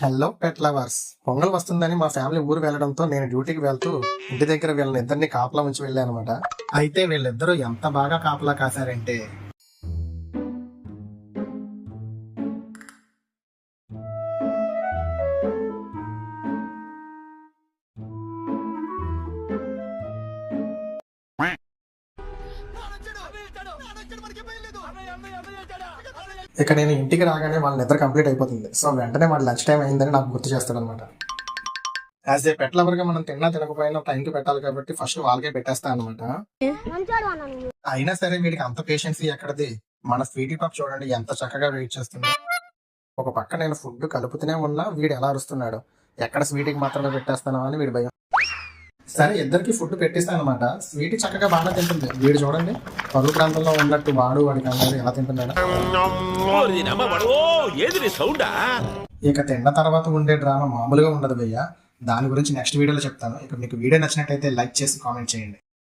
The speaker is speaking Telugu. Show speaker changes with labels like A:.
A: Hello pet lovers. పొంగల్ వస్తుందని మా ఫ్యామిలీ ఊరు వెళ్ళడంతో నేను డ్యూటీకి వెళ్తూ ఇంటి దగ్గర వీళ్ళని ఇద్దరిని కాపలా ఉంచి వెళ్ళాను అనమాట. అయితే వీళ్ళిద్దరూ ఎంత బాగా కాపలా కాశారంటే, ఇక నేను ఇంటికి రాగానే వాళ్ళ నిద్ర కంప్లీట్ అయిపోతుంది. సో వెంటనే వాళ్ళ లంచ్ టైం అయిందని నాకు గుర్తు చేస్తాడు అనమాట. యాజ్ ఏ పెట్ లవర్ గా మనం తిన్నా తినకపోయినా టైంకి పెట్టాలి కాబట్టి ఫస్ట్ వాళ్ళకే పెట్టేస్తా అనమాట. అయినా సరే వీడికి అంత పేషెన్సీ ఎక్కడది. మన స్వీటీ పాప్ చూడండి ఎంత చక్కగా వెయిట్ చేస్తుంది. ఒక పక్క నేను ఫుడ్ కలుపుతూనే ఉన్నా వీడు ఎలా అరుస్తున్నాడు. ఎక్కడ స్వీటీకి మాత్రమే పెట్టేస్తాను అని వీడి భయం. సరే ఇద్దరికి ఫుడ్ పెట్టిస్తాను అనమాట. స్వీటీ చక్కగా బాగా తింటుంది. వీడు చూడండి పరుగు ప్రాంతంలో ఉన్నట్టు వాడికి అన్నారు ఎలా తింటున్నాడు. ఇక తిన్న తర్వాత ఉండే డ్రామా మామూలుగా ఉండదు భయ్య. దాని గురించి నెక్స్ట్ వీడియోలో చెప్తాను. ఇక మీకు వీడియో నచ్చినట్టయితే లైక్ చేసి కామెంట్ చేయండి.